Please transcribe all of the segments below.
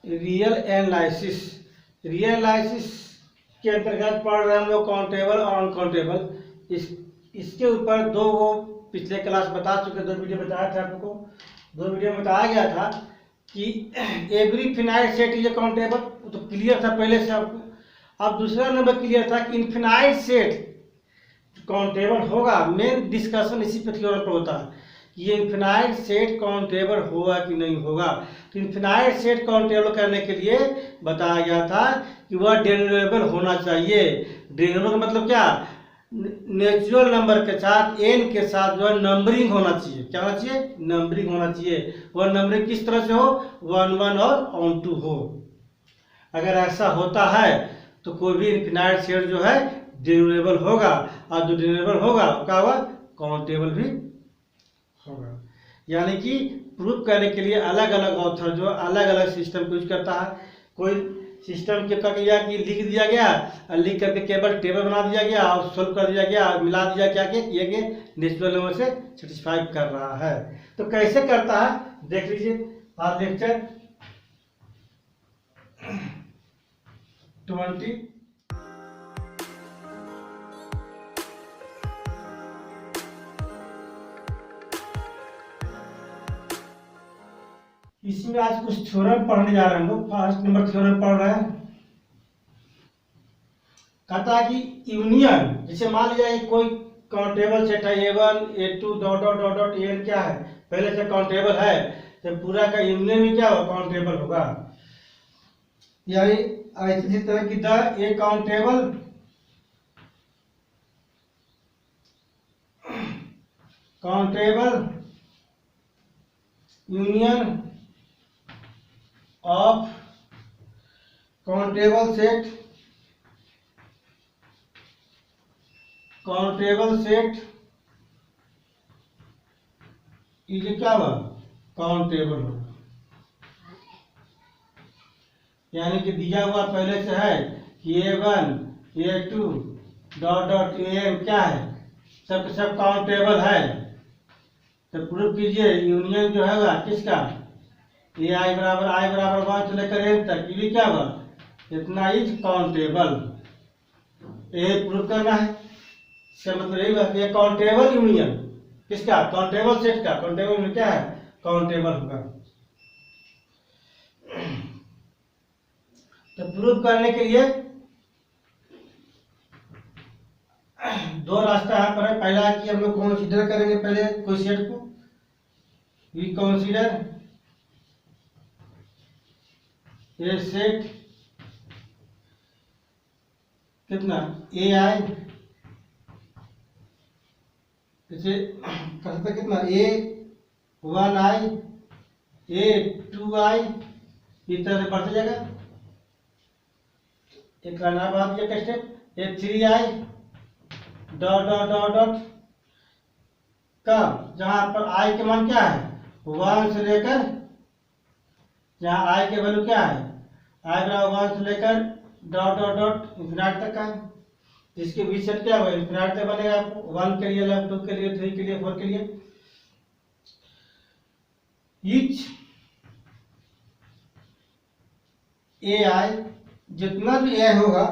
Real analysis. Real analysis के अंतर्गत पढ़ रहे हैं हम लोग काउंटेबल और अनकाउंटेबल। इसके ऊपर दो वो पिछले क्लास बता चुके, दो वीडियो बताया था आपको। दो वीडियो में बताया गया था कि every finite set is a countable, तो क्लियर था पहले से आपको। अब दूसरा नंबर क्लियर था कि इनफिनाइट सेट काउंटेबल होगा। मेन डिस्कशन इसी पे थ्योरम पर होता है कि ये इनफिनाइट सेट काउंटेबल होगा कि नहीं होगा। तो इनफिनाइट सेट काउंटेबल करने के लिए बताया गया था कि वह डेरिवेबल होना चाहिए। डेरिवेबल का मतलब क्या, नेचुरल नंबर के साथ एन के साथ जो है नंबरिंग होना चाहिए। क्या होना चाहिए, नंबरिंग होना चाहिए। वह नंबरिंग किस तरह से हो, 1 1 और ऑन 2 हो। अगर ऐसा होता है तो कोई भी इनफिनाइट सेट जो है डेरिवेबल होगा, और जो डेरिवेबल होगा क्या होगा, काउंटेबल भी होगा। यानी कि प्रूफ करने के लिए अलग अलग ऑथर जो अलग अलग सिस्टम यूज करता है। कोई सिस्टम क्या किया कि लिख दिया गया, और लिख करके केवल टेबल बना दिया गया और सोल्व कर दिया गया, और मिला दिया क्या किया कि नेचुरल नंबर से सेटिस्फाई कर रहा है। तो कैसे करता है देख लीजिए। आज लेक्चर 20। इसमें आज कुछ थ्योरम पढ़ने जा रहे हैं हम लोग। फर्स्ट नंबर थ्योरम पढ़ रहे हैं। कहता है कि यूनियन, जैसे मान लिया कोई काउंटेबल सेट है A1 A2 dot dot dot dot n क्या है, पहले से काउंटेबल है, तो पूरा का यूनियन भी क्या होगा, काउंटेबल होगा। यानी इसी तरह की the A countable union of countable set is क्या हुआ, काउंटेबल होगा। यानी कि दिया हुआ पहले से है कि A1 A2 dot dot n क्या है, सब सब काउंटेबल है। तो प्रूफ कीजिए यूनियन जो है किसका, ए आई बराबर 1 से लेकर एन तक, ये भी क्या हुआ, इतना इज काउंटेबल। ये प्रूफ करना है। इसका मतलब यही बात, ये काउंटेबल यूनियन किसका, काउंटेबल सेट का, काउंटेबल यूनियन क्या है, काउंटेबल होगा। तो प्रूफ करने के लिए दो रास्ता यहाँ पर है। पहला कि हम लोग कंसीडर करेंगे पहले कोई सेट को, वी कंसीडर ए सेट कितना ए आई, जैसे कर सकते कितना A1I A2I, इस तरह से बढ़ते जाएगा। एक करना बात ये step A3I dot dot dot dot का, जहां पर आई के मान क्या है 1 से लेकर, जहां आई के वैल्यू क्या है, आई बराबर 1 से लेकर डॉट डॉट डॉट इन्फिनाइट तक का है। इसके बीच सेट क्या होगा, इन्फिनाइट तक बनेगा। आपको 1 के लिए, 2 के लिए, 3 के लिए, 4 के लिए। ईच ए आई, जितना भी ए होगा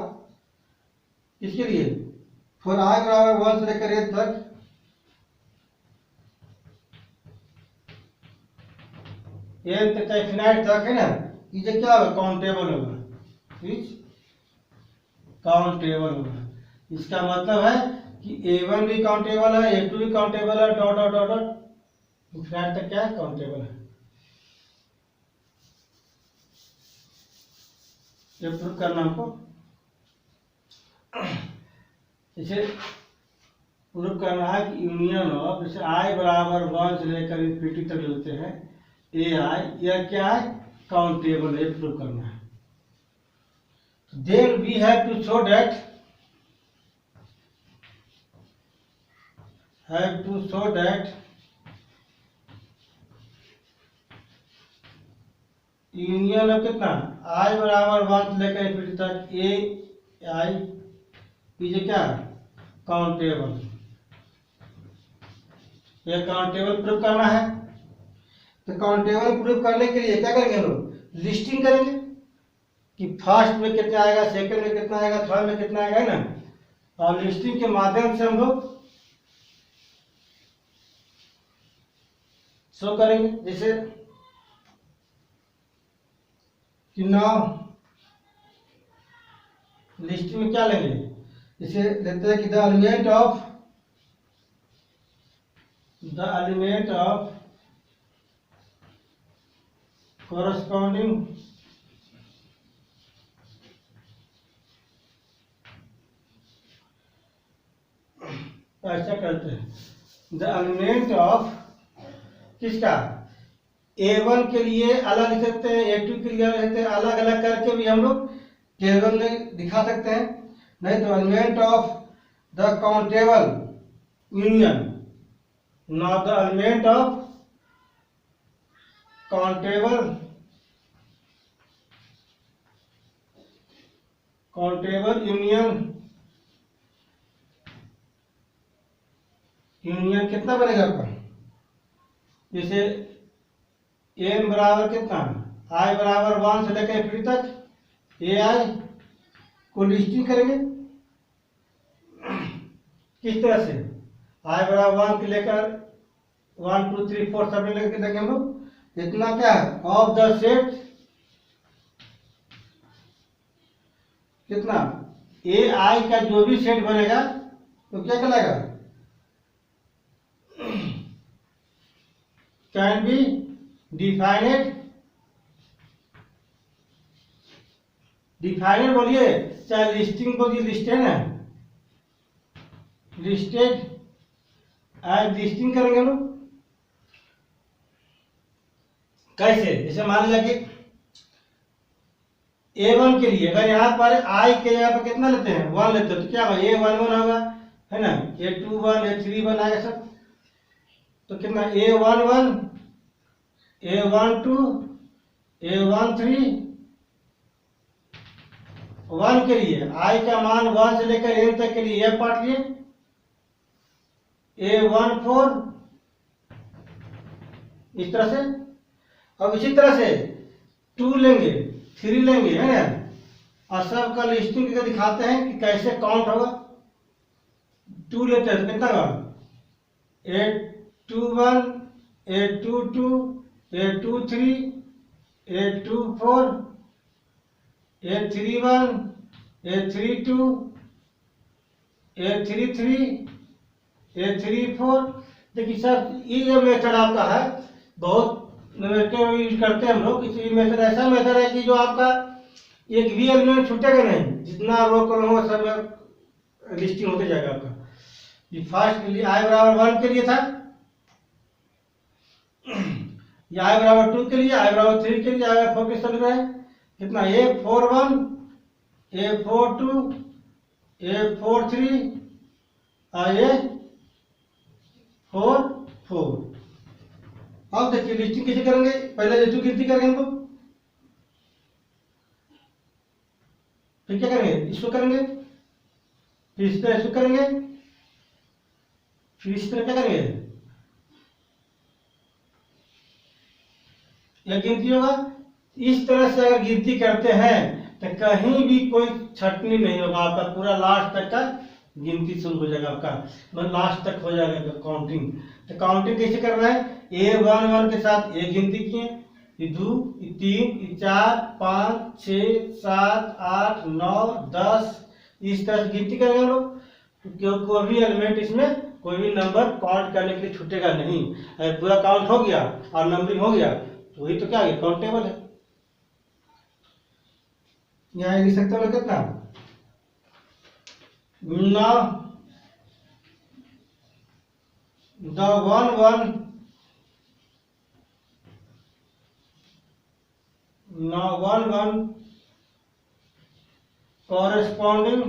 इसके लिए, फॉर आई बराबर 1 से लेकर एन तक, एन तक इन्फिनाइट तक है ना, ये क्या होगा, काउंटेबल होगा। इज काउंटेबल होगा। इसका मतलब है कि A1 भी काउंटेबल है, A2 भी काउंटेबल है, dot dot dot dot infinite तक क्या है, काउंटेबल है। ये प्रूफ करना हमको। जैसे प्रूफ करना है कि यूनियन ऑफ, जैसे आई बराबर 1 से लेकर इन्फिनिटी तक लेते हैं ए आई, यह क्या है, काउंटेबल है, प्रूफ करना है। Then we have to show that union of कितना, आई बराबर 1 से लेकर इन्फिनिटी तक ए आई इज क्या, काउंटेबल। यह काउंटेबल प्रूफ करना है। तो काउंटेबल प्रूफ करने के लिए क्या करेंगे हम लोग, लिस्टिंग करेंगे कि फर्स्ट में कितना आएगा, सेकंड में कितना आएगा, थर्ड में कितना आएगा, है ना। और लिस्टिंग के माध्यम से हम लोग शो करेंगे। जैसे कि नाउ लिस्ट में क्या लेंगे, इसे लेते हैं कि द एलिमेंट ऑफ corresponding ऐसा करते हैं। द एलिमेंट ऑफ किसका, A1 के लिए अलग लिख सकते हैं, A2 के लिए अलग लिखते हैं, अलग अलग करके भी हम लोग टेबल में दिखा सकते हैं। नहीं तो element of the countable union, not the element of countable union कितना बनेगा आपका, जैसे n बराबर कितना, i बराबर 1 से लेकर फ्री तक ai को लिस्टिंग करेंगे। किस तरह से, i बराबर 1 के लेकर 1 2 3 4 सब लेकर देंगे हम लोग। इतना क्या है, ऑफ द सेट कितना, ai का जो भी सेट बनेगा तो क्या कहलाएगा, कैन बी डिफाइनेड बोलिए, चाहे लिस्टिंग बोलिए, लिस्टेड है, लिस्टेड एज लिस्टिंग करेंगे हम लोग। कैसे, जैसे मान लिया कि A1 के लिए अगर यहाँ पर i के जगह पर कितना लेते हैं, 1 लेते हैं, तो क्या होगा, A11 होगा, है ना, A21 A31 आएगा सब। तो कितना, A11 A12 A13 1 के लिए i का मान 1 से लेकर n तक के लिए यह पार्ट लिए, A14 इस तरह से। अब इसी तरह से 2 लेंगे, 3 लेंगे, है ना, और सब का लिस्टिंग करके दिखाते हैं कि कैसे काउंट होगा। 2 लेते हैं तो कितना होगा, A21 A22 A23 A24 A31 A32 A33 A34। देखिए सर, ये जो मेथड आपका है बहुत मेथड यूज करते हैं हम लोग। इसी मेथड ऐसा मेथड है कि जो आपका एक भी एलिमेंट छूटेगा नहीं, जितना रो कॉलम होगा सब लिस्टिंग होते जाएगा आपका। ये फर्स्ट के लिए i बराबर 1 के लिए था, ये i बराबर 2 के लिए, i बराबर 3 के लिए, i बराबर 4 के चल रहा है। कितना, A41 A42 A43 और A44। अब देखिए लिस्टिंग कैसे करेंगे, पहले ये 2 गिनती करेंगे हमको, फिर क्या करेंगे, इसको करेंगे, फिर इस तरह इसको करेंगे, फिर इस तरह क्या करेंगे, यह गिनती होगा। इस तरह से अगर गिनती करते हैं तो कहीं भी कोई छटनी नहीं होगा, आपका पूरा लास्ट तक का गिनती शुरू हो जाएगा, आपका मतलब लास्ट तक हो जाएगा काउंटिंग। तो काउंटिंग कैसे करना है, A11 के साथ एक गिनती किए, ये 2 ये 3 ये 4 5 6 7 8 9 10, इस तरह से गिनती करेंगे हम लोग। कोई भी एलिमेंट इसमें कोई भी नंबर काउंट करने के लिए छूटेगा नहीं। अगर पूरा काउंट हो गया और नंबरिंग हो गया तो वही तो क्या है, काउंटेबल है। यहाँ लिख सकते हो कितना, now the one corresponding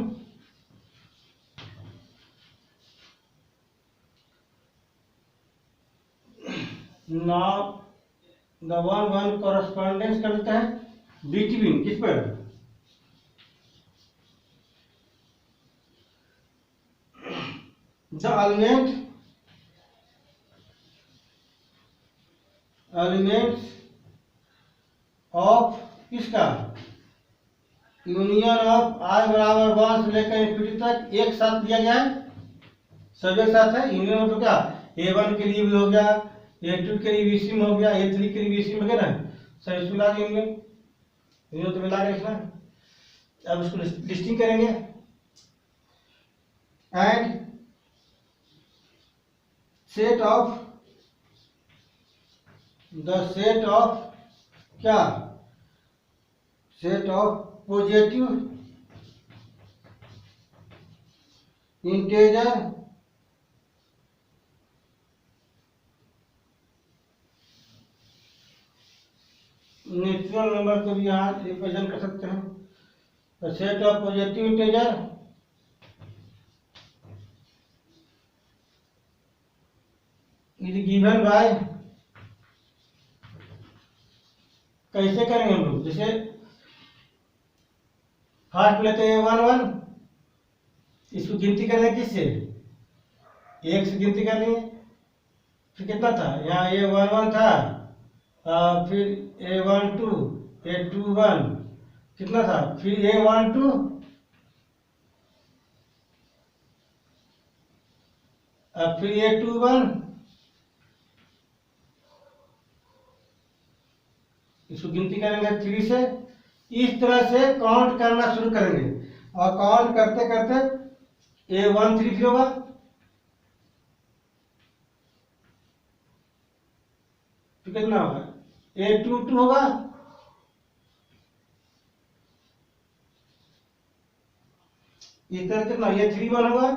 now the one correspondence करते हैं between किस पर, the elements ऑफ किसका, यूनियन ऑफ आई बराबर 1 से लेकर इंफिनिटी तक एक साथ दिया गया है, सब एक साथ है। यूनियन ऑफ तो क्या, A1 के लिए भी हो गया, A2 के लिए भी इसी में हो गया, A3 के लिए भी इसी में गया ना, सब इसको मिला के यूनियन तो मिला के लिखना। अब इसको लिस्टिंग करेंगे, and set of the set of क्या, set of positive integer natural number को भी यहाँ रिप्रेजेंट कर सकते हैं। तो set of positive integer is given by, कैसे करेंगे हम लोग, जैसे फर्स्ट लेते हैं 1 1, इसको गिनती करेंगे किससे, एक से गिनती कर लेंगे। फिर कितना था यहाँ, A1 1 था, फिर A1 2, A2 1 कितना था, फिर A1 2, अब फिर A2 1, इसको गिनती करेंगे 3 से। इस तरह से काउंट करना शुरू करेंगे, और काउंट करते करते A1 3 होगा, तो कितना होगा, A2 2 होगा, इस तरह कितना, A3 1 होगा,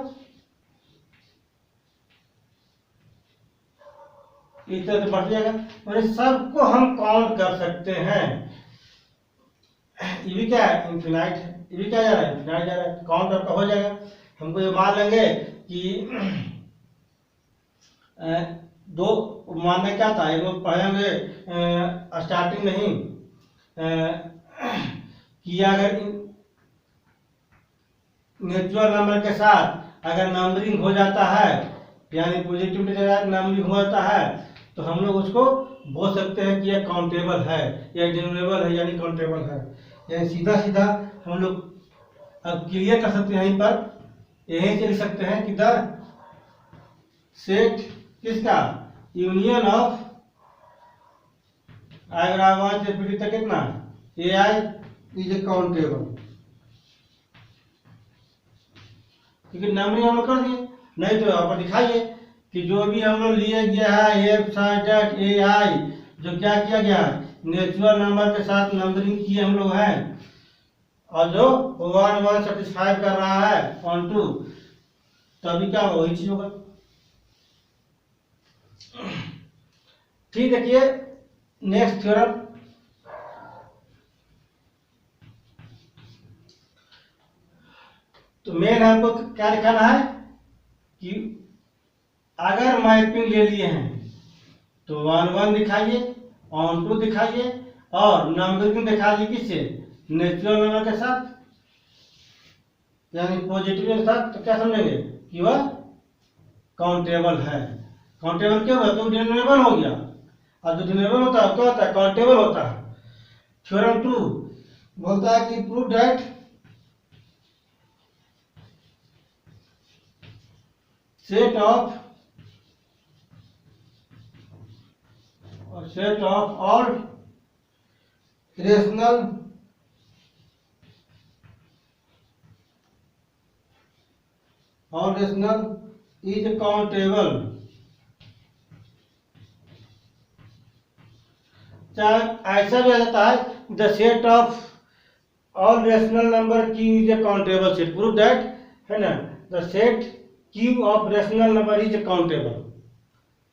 इस तरह से बढ़ जाएगा। और सबको हम काउंट कर सकते हैं। ये भी क्या है, इन्फिनाइट है, ये भी क्या जा रहा है, इन्फिनाइट जा रहा है, काउंट आपका हो जाएगा। हमको ये मान लेंगे कि दो मानना क्या था, एक लोग पढ़ेंगे स्टार्टिंग में ही कि अगर नेचुरल नंबर के साथ अगर नंबरिंग हो जाता है, यानी पॉजिटिव नंबरिंग हो जाता है, तो हम लोग उसको बोल सकते हैं कि यह काउंटेबल है या डिनोरेबल है, यानी काउंटेबल है। यानी सीधा सीधा हम लोग अब क्लियर कर सकते हैं, यहीं पर यहीं से लिख सकते हैं कि द सेट किसका, यूनियन ऑफ आई बराबर 1 से इंफिनिटी तक कितना, AI इज ए काउंटेबल, क्योंकि नंबरिंग हम लोग कर दिए। नहीं तो आप दिखाइए कि जो भी हम लोग लिए गया है एफ साइड AI, जो क्या किया गया है, नेचुरल नंबर के साथ नंबरिंग किए हम लोग हैं, और जो 1 1 सेटिस्फाई कर रहा है ऑन टू, तभी क्या वही चीज होगा। ठीक, देखिए नेक्स्ट थ्योरम, तो मेन हमको क्या दिखाना है कि अगर मैपिंग ले लिए हैं तो 1 1 दिखाइए, ऑन टू दिखाइए, और नंबरिंग दिखा दी किससे, नेचुरल नंबर के साथ, यानी पॉजिटिव के साथ, तो क्या समझेंगे कि वह काउंटेबल है। काउंटेबल क्यों है, तो डिनोरेबल हो गया, और जो डिनोरेबल होता है क्या होता है, काउंटेबल होता है। थ्योरम 2 बोलता है कि prove that set of all rational is countable. चाहे ऐसा भी आ जाता है, the set of all rational number Q is a countable set, prove that, है ना, the set Q of rational number is a countable.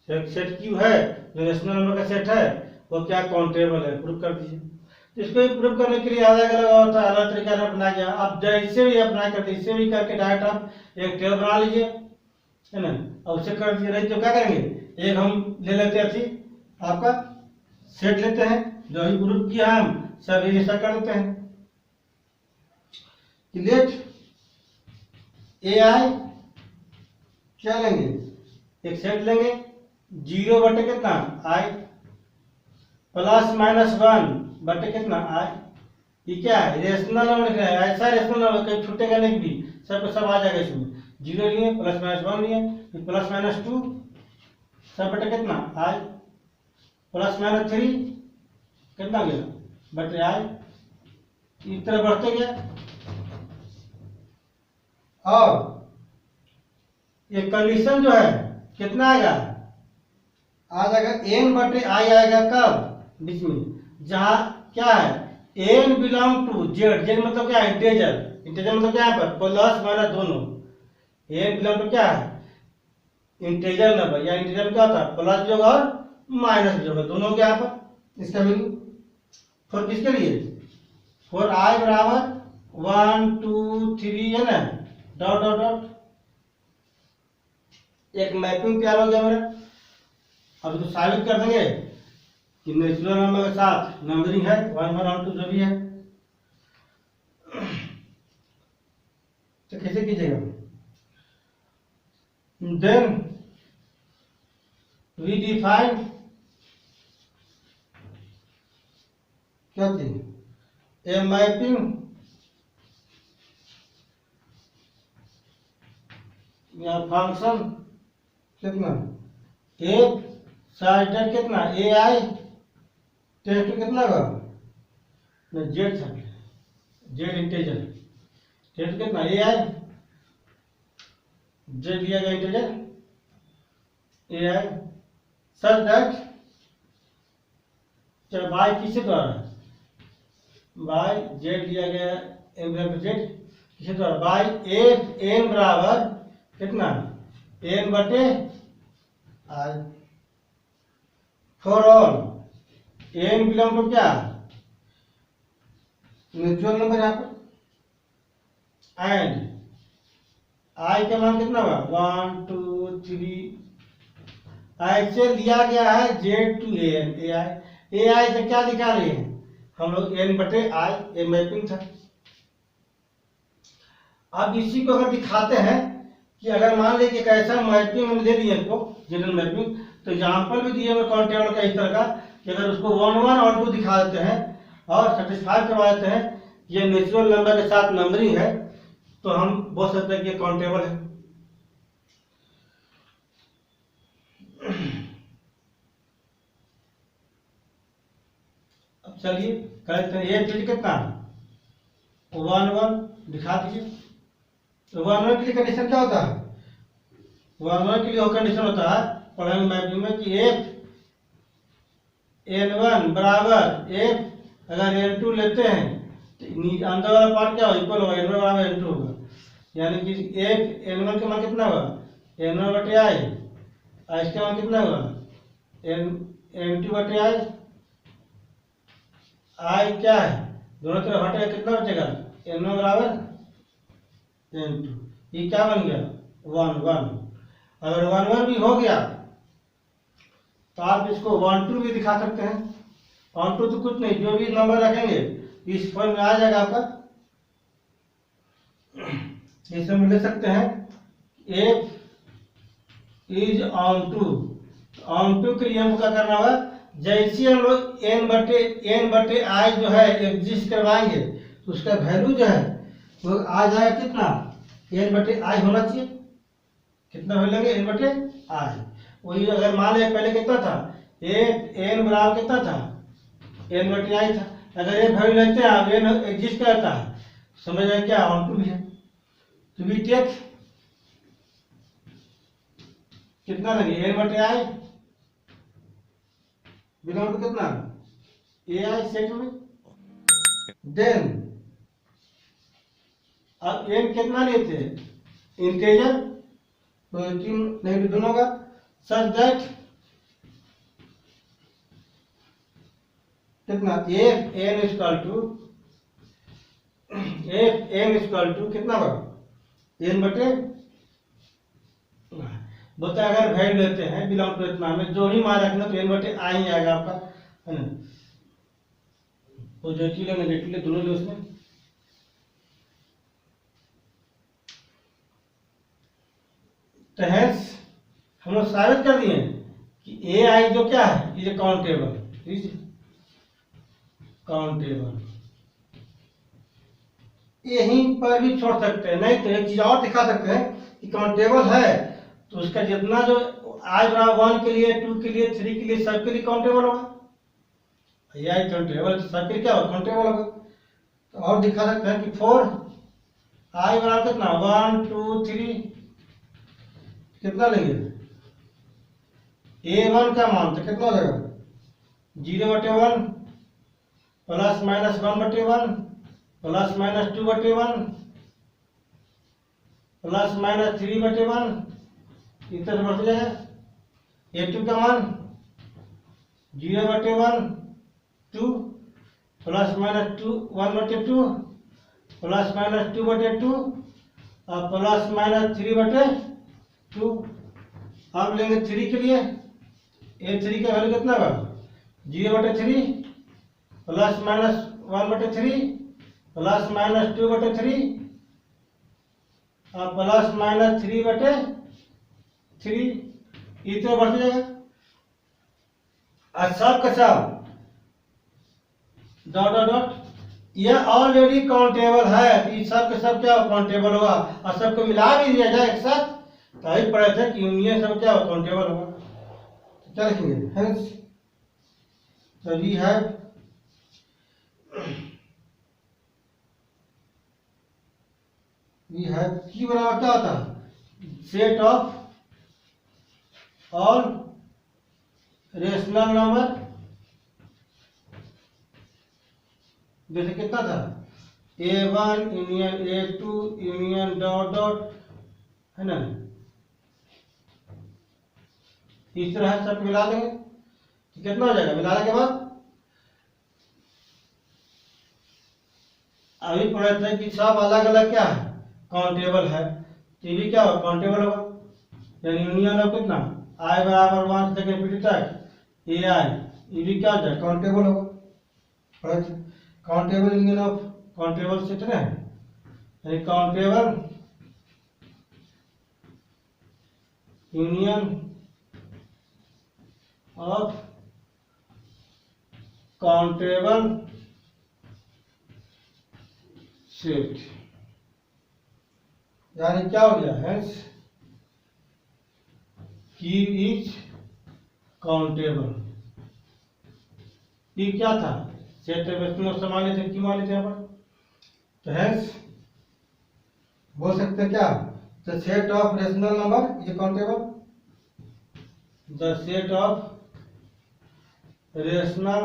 Set Q है, जो rational number का सेट है, वो क्या काउंटेबल है, प्रूव कर दीजिए। तो इसको प्रूव करने के लिए अलग अलग होता है, अलग तरीका से अपनाया गया। आप जैसे भी अप्लाई करते हैं, इससे भी करके डायरेक्ट आप एक टेबल बना लीजिए, है ना, और उससे कर दीजिए। नहीं तो क्या करेंगे, एक हम ले लेते हैं, अच्छी आपका सेट लेते हैं, जो अभी प्रूव किया हम सब ऐसा कर देते हैं कि लेट AI क्या लेंगे, एक सेट लेंगे 0 बटे कितना I, प्लस माइनस वन बटे कितना आई। ये क्या है, रेशनल नंबर लिख रहा है, ऐसा रेशनल नंबर कहीं छूटेगा नहीं भी, सब सब आ जाएगा इसमें। जीरो लिए प्लस माइनस वन लिए, फिर प्लस माइनस टू सब बटे कितना आई, प्लस माइनस थ्री कितना गया बटे आई, इस तरह बढ़ते गया। और ये कंडीशन जो है कितना आएगा, आ जाएगा एन बटे आई आएगा कब, बीच में जहां क्या है n belong to Z, Z मतलब क्या है इंटेजर, इंटेजर मतलब क्या है प्लस माइनस दोनों, एन बिलोंग टू क्या है इंटेजर नंबर, या इंटेजर क्या होता है प्लस भी होगा और माइनस भी होगा, दोनों के यहाँ पर इसका वैल्यू। फॉर किसके लिए, फॉर आई बराबर 1 2 3 है ना, डॉट डॉट डॉट, एक मैपिंग तैयार हो गया मेरा। अब तो साबित कर देंगे कि नेचुरल नंबर के साथ नंबरिंग है 1 1 2 जो भी है। तो कैसे कीजिएगा, देन वी डिफाइन क्या थी ए मैपिंग या फंक्शन कितना एक साइडेड कितना ए आई टेस्ट कितना का जेड था, जेड इंटेजर टेस्ट कितना ए आई, जेड लिया गया integer A I, such that चलो बाई किससे द्वारा, बाई जेड लिया गया एम जेड किससे द्वारा, बाई एफ एन बराबर कितना एन बटे i, for all n belong to क्या म्यूचुअल नंबर यहाँ पर, एंड आई का मान कितना होगा 1 2 3, ऐसे लिया गया है जेड टू ए एन, ए आई से क्या दिखा रहे हैं हम लोग एन बटे आई, ए मैपिंग था। अब इसी को अगर दिखाते हैं कि अगर मान लीजिए एक ऐसा मैपिंग हम दे दिए इनको जनरल मैपिंग, तो एग्जाम्पल भी दिए हुए काउंटेबल का इस तरह का कि अगर उसको 1 1 और 2 दिखा देते हैं और सेटिस्फाई करवा देते हैं ये नेचुरल नंबर के साथ नंबरिंग है, तो हम बोल सकते हैं कि काउंटेबल है। अब चलिए कहते हैं ये चीज कितना 1 1 दिखा दीजिए। तो 1 1 के लिए कंडीशन क्या होता है, 1 1 के लिए कंडीशन होता है पढ़ाई मैपिंग में कि एफ n1 बराबर एफ अगर n2 लेते हैं तो अंदर वाला पार्ट क्या होगा इक्वल होगा n1 बराबर n2 होगा, यानी कि एफ n1 का मान कितना होगा n1 बटे आई, इसका मान कितना होगा n2 बटे आई, आई क्या है दोनों तरफ हटेगा कितना बचेगा n1 बराबर n2, ये क्या बन गया 1 1। अगर 1 1 भी हो गया तो आप इसको 1 2 भी दिखा सकते हैं, 1 2 तो कुछ नहीं जो भी नंबर रखेंगे इस फॉर्म में आ जाएगा आपका। इसे हम ले सकते हैं एफ इज ऑन टू के लिए हमको क्या करना होगा, जैसे हम लोग एन बटे आई जो है एग्जिस्ट करवाएंगे तो उसका वैल्यू जो है वो आ जाएगा कितना एन बटे आई होना चाहिए, कितना वैल्यू लेंगे एन बटे आई। वही अगर मान लिया पहले कितना था एन बराबर कितना था एन बटे आई था, अगर ये वैल्यू लेते हैं अब एन एग्जिस्ट करता है समझ आए क्या ऑन टू भी है, तो वी टेक कितना लगे एन बटे आई बिलोंग टू कितना ए आई सेट में, देन अब एन कितना लेते हैं इंटेजर तो नहीं दोनों का, सच दैट कितना एफ एन इक्वल टू कितना होगा एन बटे, बोलते हैं अगर वैल्यू लेते हैं बिलोंग टू इतना में जो ही मान रखना तो एन बटे आई ही आएगा आपका, है ना, पॉजिटिव ले नेगेटिव ले दोनों ले उसमें। तो हैंस हम लोग साबित कर दिए कि ए आई जो क्या है इज काउंटेबल, काउंटेबल। यहीं पर भी छोड़ सकते हैं, नहीं तो एक चीज और दिखा सकते हैं कि काउंटेबल है तो उसका जितना जो आई बराबर 1 के लिए, 2 के लिए, 3 के लिए, सबके लिए काउंटेबल होगा। यह काउंटेबल सबके लिए क्या होगा, काउंटेबल होगा। तो और दिखा सकते हैं कि 4 आई बराबर कितना, 1 2 3, कितना लेंगे A1 का मान तो कितना हो जाएगा 0/1 plus minus 1/1 plus minus 2/1 plus minus 3/1, इस तरह बढ़ते जाएगा। A2 का मान 0/1 2 प्लस माइनस 1/2 प्लस माइनस 2/2 और प्लस माइनस 3/2। अब लेंगे 3 के लिए, A3 का वैल्यू कितना होगा 0/3 प्लस माइनस 1/3 प्लस माइनस 2/3 और प्लस माइनस 3/3, इतना बढ़ जाएगा। और सब का सब डॉट डॉट डॉट, यह ऑलरेडी काउंटेबल है तो ये सब के सब क्या काउंटेबल होगा, और सबको मिला भी दिया जाए एक साथ तो ही पढ़े थे कि यूनियन सब क्या काउंटेबल होगा। तो क्या लिखेंगे, हेंस so we have की बराबर क्या होता है, set of all rational number. जैसे कितना था A1 union A2 union dot dot, है ना, इस तरह सब मिला देंगे तो कितना हो जाएगा। मिलाने के बाद अभी पढ़े थे कि सब अलग अलग क्या है काउंटेबल है, तो ये भी क्या होगा काउंटेबल होगा। यानी यूनियन ऑफ कितना आई बराबर 1 से कैपिटल तक ए आई, ये भी क्या हो जाए काउंटेबल होगा। पढ़े थे काउंटेबल यूनियन ऑफ, काउंटेबल से इतने हैं, countable union of countable set, यानी क्या हो गया, हेंस की इज काउंटेबल। ये क्या था सेट मान लेते, की मान लेते यहाँ पर, तो हेंस बोल सकते हैं क्या, the set of rational number is countable, the set of rational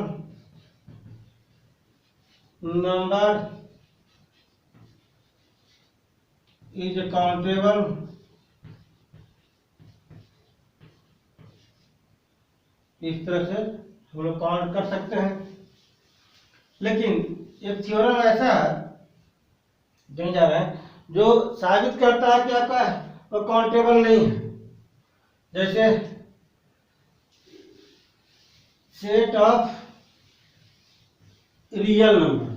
number is countable. इस तरह से हम लोग काउंट कर सकते हैं। लेकिन एक थ्योरम ऐसा है जो जा रहा है जो साबित करता है कि आपका वो काउंटेबल नहीं है। जैसे set of real number,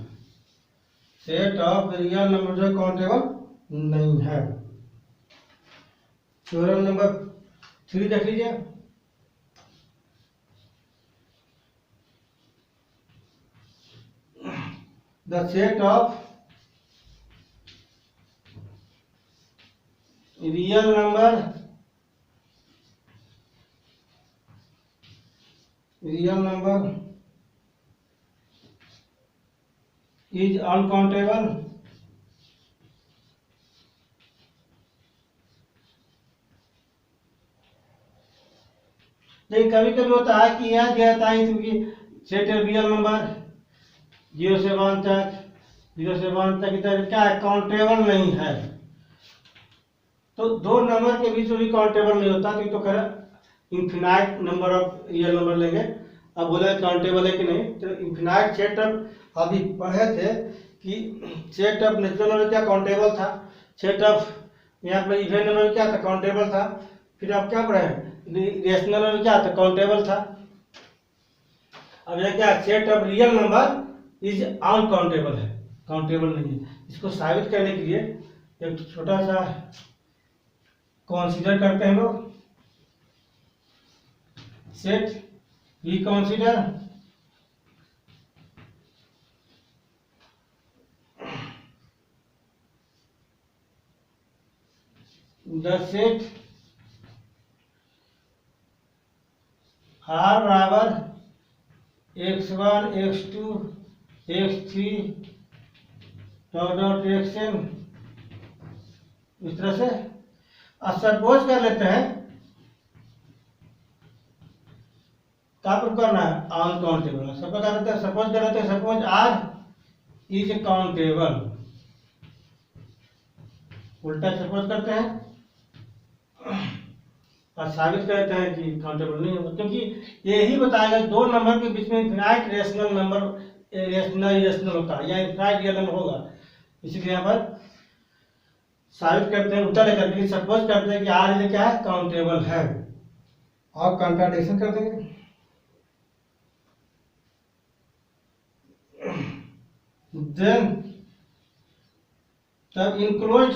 set of real number जो काउंटेबल नहीं है। थ्योरम नंबर 3 देख लीजिए, the set of real number is uncountable. लेकिन कभी कभी होता है कि यह दिया है क्योंकि सेट रियल नंबर 0 से 1 तक, 0 से 1 तक इधर क्या है काउंटेबल नहीं है, तो दो नंबर के बीच में भी काउंटेबल नहीं होता। तो कह infinite number of real number लेंगे। अब बोले काउंटेबल है कि नहीं, तो इन्फिनाइट सेट ऑफ अभी पढ़े थे कि सेट ऑफ नेचुरल नंबर क्या काउंटेबल था, सेट ऑफ यहाँ पर इवेंट नंबर क्या था काउंटेबल था, फिर आप क्या पढ़े रेशनल नंबर क्या था काउंटेबल था। अब यह क्या set of real number is uncountable है, काउंटेबल नहीं है। इसको साबित करने के लिए एक छोटा सा कंसीडर करते हैं लोग। Set we consider the set R बराबर x1 x2 x3 dot dot xn, इस तरह से। अब सपोज कर लेते हैं, कहाँ पर करना है, अनकाउंटेबल। सपोज कर लेते हैं सपोज आर इज काउंटेबल, उल्टा सपोज करते हैं और साबित करते हैं कि काउंटेबल नहीं होगा, क्योंकि यही बताएगा दो नंबर के बीच में इनफिनाइट रेशनल नंबर इरेशनल होता है या इनफिनाइट रियल नंबर होगा। इसीलिए यहाँ पर साबित करते हैं उल्टा लेकर के, सपोज करते हैं कि आर ये क्या है, काउंटेबल है, और कंट्राडिक्शन कर देंगे। देन तब include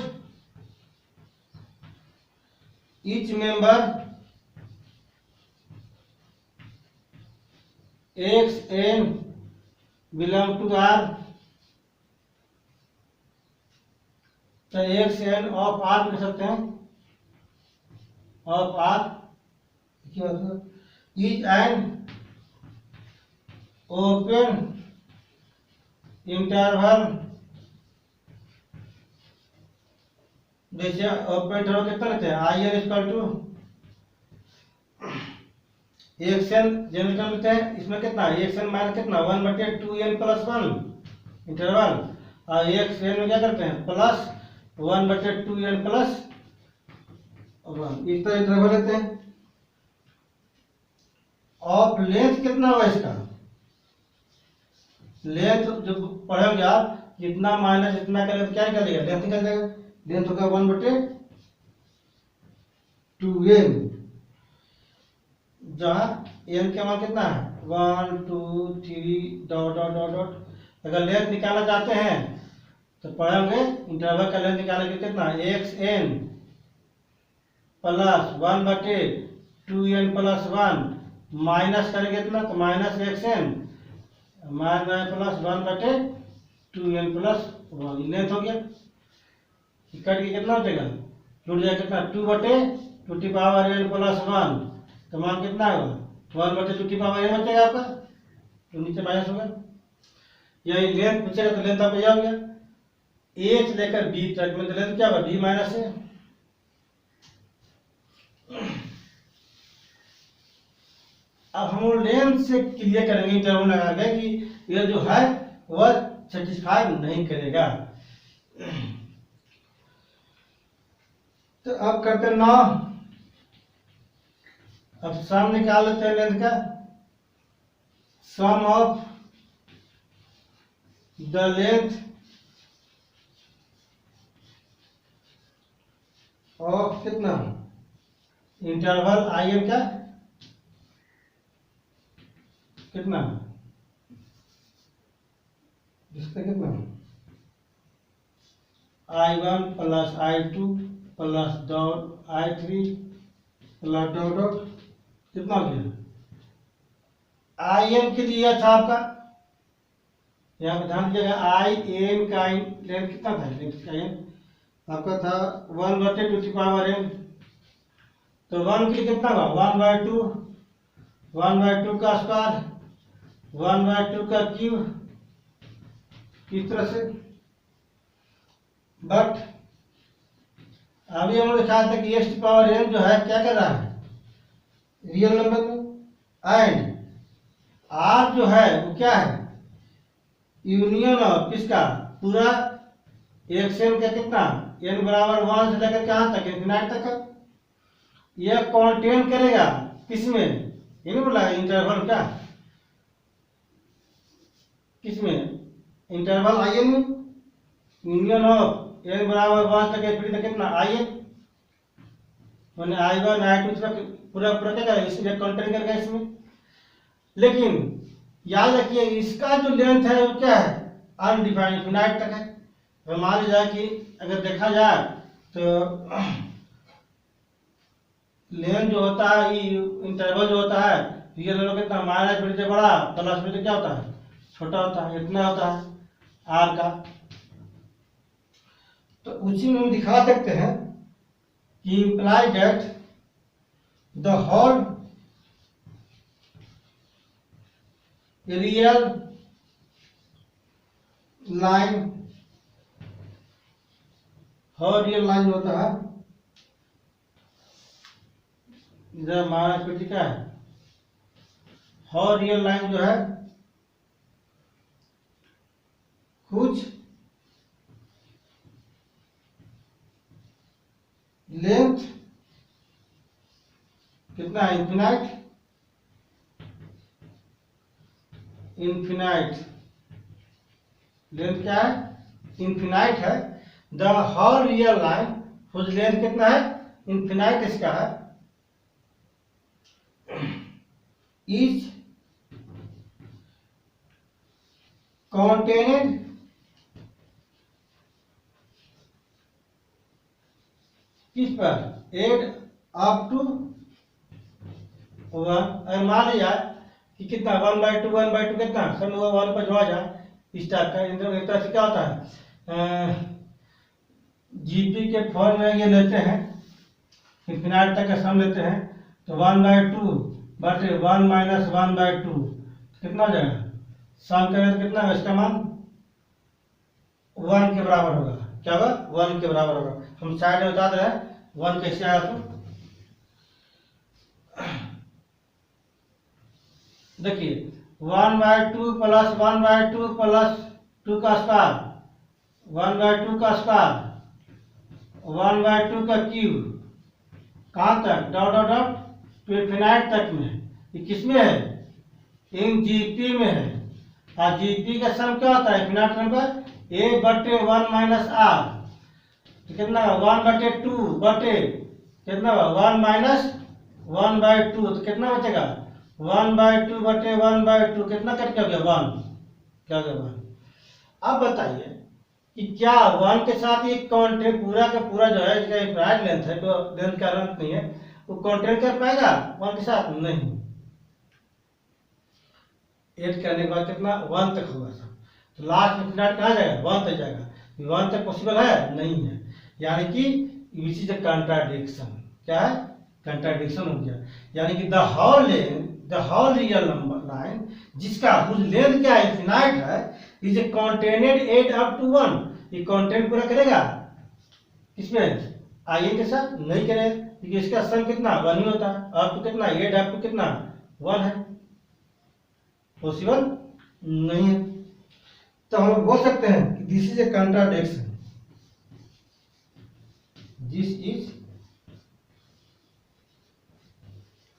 each member x n belong to R, तो x n ऑफ R लिख सकते हैं, of R is an open interval, जैसे ओपन इंटरवल कितना लेते हैं, I n equal to x n generator लेते हैं, इसमें कितना एक्सन माइनस कितना 1/2n + 1 इंटरवल, और एक्स एन में क्या करते हैं प्लस 1/2n + 1, इस तरह इंटरवल लेते हैं। ऑफ लेंथ कितना हुआ इसका, लेंथ जो पढ़ोगे आप, जितना माइनस इतना करेगा क्या निकलेगा, लेंथ निकल जाएगा। लेंथ होगा 1/2n, जहाँ n का मान कितना है 1 2 3 डॉट डॉट डॉट डॉट। अगर लेंथ निकालना चाहते हैं तो पढ़ोगे इंटरवल का लेंथ निकालेंगे कितना, xn प्लस 1/2n + 1 माइनस करेंगे कितना, तो minus xn minus plus 1/2n + 1, length हो गया। कट के कितना हो जाएगा, जुड़ जाएगा कितना 2/2n + 1, तो मान कितना होगा 1/2n बचेगा आपका, तो नीचे माइनस होगा। यही लेंथ पूछेगा तो लेंथ आपका यह हो गया, ए से लेकर बी तक में, तो लेंथ क्या होगा b माइनस है। अब हम लोग लेंथ से क्लियर करेंगे इंटरवल लगा के कि यह जो है वह सेटिस्फाई नहीं करेगा। तो अब करते हैं 9, अब सम निकाल लेते हैं लेंथ का, सम ऑफ द लेंथ ऑफ कितना इंटरवल आई एम का कितना, इसका कितना I1 + I2 + dot I3 + dot dot कितना हो गया, IN के लिए था आपका, यहाँ पे ध्यान दीजिएगा IN का लेंथ कितना था, लेंथ का n आपका था 1/2n, तो 1 के लिए कितना होगा 1/2 का स्क्वायर 1/2 का क्यूब, इस तरह से। बट अभी हम लोग दिखाया था कि x⁴n जो है क्या कर रहा है रियल नंबर में, एंड r जो है वो क्या है यूनियन ऑफ किसका, पूरा xn का कितना n बराबर 1 से लेकर कहाँ तक इनफिनाइट तक, यह कॉन्टेन करेगा किसमें, ये नहीं बोला इंटरवल क्या, किसमें इंटरवल आई एन में, यूनियन ऑफ n बराबर 1 तक तक कितना आई एन, मैंने I1 I2 तक पूरा पूरा क्या करेगा इसमें कंटेन करेगा इसमें। लेकिन याद रखिए इसका जो लेंथ है वो क्या है अनडिफाइंड इनफिनाइट तक है। तो मान लीजिए कि अगर देखा जाए तो लेंथ जो होता है इंटरवल जो होता है रियल नंबर कितना माइनस बी से बड़ा प्लस बी से क्या होता है छोटा होता है, इतना होता है आर का। तो उसी में हम दिखा सकते हैं कि imply that the whole real line होता है, इधर हमारा क्या है, हर रियल लाइन जो है कुछ लेंथ कितना है, इनफिनाइट लेंथ क्या है, इनफिनाइट है। The whole real line whose length कितना है, इनफिनाइट इसका है, इज contained किस पर, एड अप टू 1। अगर मान लिया कि कितना 1/2 कितना सब 1 पर जोड़ा जाए, इस टाइप का एक तरह से क्या होता है, जीपी के फॉर्म में ये लेते हैं, इनफिनाइट तक का सम लेते हैं, तो 1/2 बटे 1 - 1/2 कितना हो जाएगा, सम करें तो कितना, इसका मान 1 के बराबर होगा। क्या होगा, 1 के बराबर होगा। हम साइड में बता रहे हैं 1 कैसे आया, तो देखिए 1/2 प्लस 1/2 प्लस 2 का स्क्वायर, 1/2 का स्क्वायर, 1/2 का क्यूब, कहाँ तक, dot dot dot to infinite तक में। ये किसमें है, इन जीपी में है। और जीपी का सम क्या होता है, इनफिनाइट नंबर a बटे 1 माइनस आर, तो कितना 1/2 बटे कितना 1 माइनस 1/2, तो कितना बचेगा 1/2 बटे 1/2, कितना कट क्या हो गया 1, क्या हो गया 1। अब बताइए कि क्या 1 के साथ ये कॉन्टेंट पूरा का पूरा जो है, इसका इनफिनाइट लेंथ है, तो लेंथ का अंत नहीं है, वो कॉन्टेंट कर पाएगा 1 के साथ, नहीं। एड करने के बाद कितना 1 तक होगा सब, तो लास्ट में इनफिनाइट कहाँ जाएगा, 1 तक जाएगा। 1 तक पॉसिबल है, नहीं है, यानी कि विच इज अ कंट्राडिक्शन। क्या है, कंट्राडिक्शन हो गया। यानी कि the whole real number line जिसका हुज लेंथ क्या है, इनफिनाइट है, is contained add up to 1। ये कंटेंट पूरा करेगा किसमें, आई के साथ, नहीं करेगा, क्योंकि इसका सम कितना 1 ही होता है, अप टू कितना, एड अप टू कितना 1 है, पॉसिबल नहीं है। तो हम बोल सकते हैं कि this is a contradiction, this is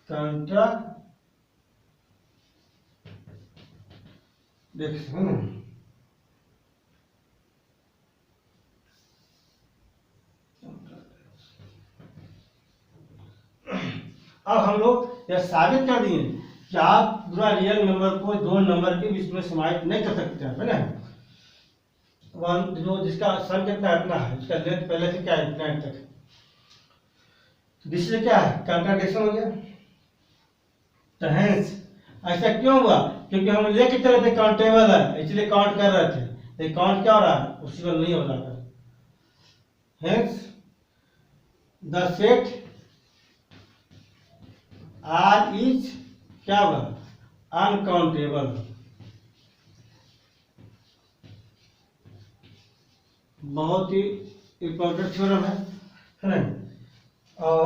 contradiction. अब हम लोग यह साबित कर दिए कि आप पूरा रियल नंबर को दो नंबर के बीच में समाहित नहीं कर सकते हैं, है ना। वन जो जिसका सम कितना अपना है, इसका लेंथ पहले से क्या है, इनफिनाइट तक, जिससे क्या है, कंट्राडिक्शन हो गया। तो हेंस ऐसा क्यों हुआ, क्योंकि हम लेके चले थे काउंटेबल है, इसलिए काउंट कर रहे थे, ये काउंट क्या हो रहा है, पॉसिबल नहीं हो रहा था। Hence the set R is क्या होगा, अनकाउंटेबल। बहुत ही इंपॉर्टेंट थ्योरम है ना, और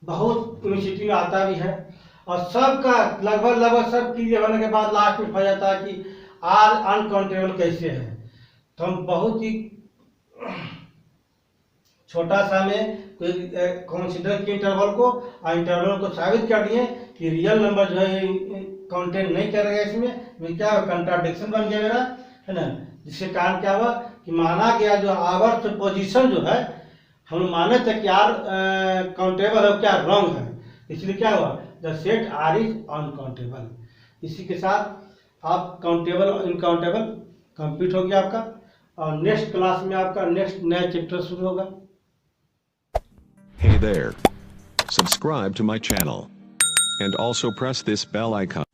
बहुत यूनिवर्सिटी में आता भी है, और सबका लगभग सब क्लियर होने के बाद लास्ट में पता जाता है कि आर अनकाउंटेबल कैसे है। तो हम बहुत ही छोटा सा में कंसीडर किए इंटरवल को, और इंटरवल को साबित कर दिए कि रियल नंबर जो है काउंटेंट नहीं करेगा, इसमें क्या कंट्राडिक्शन बन गया मेरा, है ना। जिसके कारण क्या हुआ कि माना गया जो आवर पोजीशन जो है, हम माने थे कि आर काउंटेबल है, क्या रॉन्ग है, इसलिए क्या हुआ, the set R is uncountable. इसी के साथ आप काउंटेबल और इनकाउंटेबल कंप्लीट हो गया आपका, और नेक्स्ट क्लास में आपका नेक्स्ट नया चैप्टर शुरू होगा। Hey there. Subscribe to my channel. And also press this bell icon.